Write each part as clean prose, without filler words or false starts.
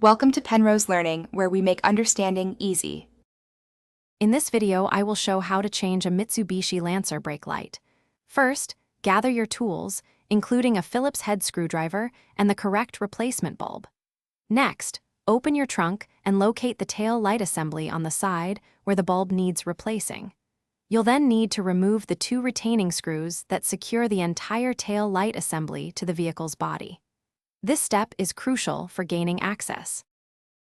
Welcome to Penrose Learning, where we make understanding easy. In this video, I will show how to change a Mitsubishi Lancer brake light. First, gather your tools, including a Phillips head screwdriver and the correct replacement bulb. Next, open your trunk and locate the tail light assembly on the side where the bulb needs replacing. You'll then need to remove the two retaining screws that secure the entire tail light assembly to the vehicle's body. This step is crucial for gaining access.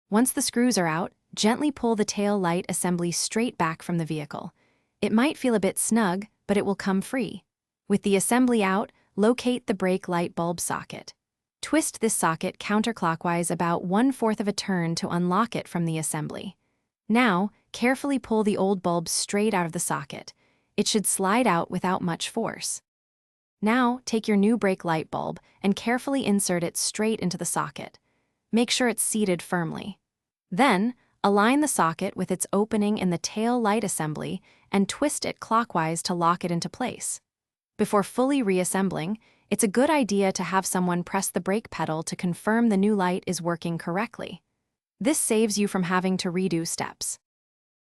Once the screws are out, gently pull the tail light assembly straight back from the vehicle. It might feel a bit snug, but it will come free. With the assembly out, locate the brake light bulb socket. Twist this socket counterclockwise about 1/4 of a turn to unlock it from the assembly. Now, carefully pull the old bulb straight out of the socket. It should slide out without much force. Now, take your new brake light bulb and carefully insert it straight into the socket. Make sure it's seated firmly. Then, align the socket with its opening in the tail light assembly and twist it clockwise to lock it into place. Before fully reassembling, it's a good idea to have someone press the brake pedal to confirm the new light is working correctly. This saves you from having to redo steps.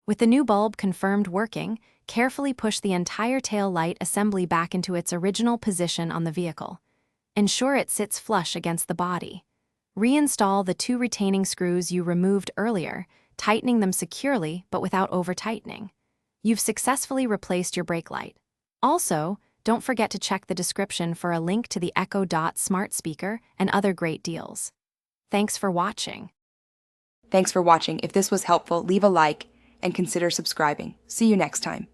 With the new bulb confirmed working, carefully push the entire tail light assembly back into its original position on the vehicle. Ensure it sits flush against the body. Reinstall the two retaining screws you removed earlier, tightening them securely but without over-tightening. You've successfully replaced your brake light. Also, don't forget to check the description for a link to the Echo Dot smart speaker and other great deals. Thanks for watching. Thanks for watching. If this was helpful, leave a like and consider subscribing. See you next time.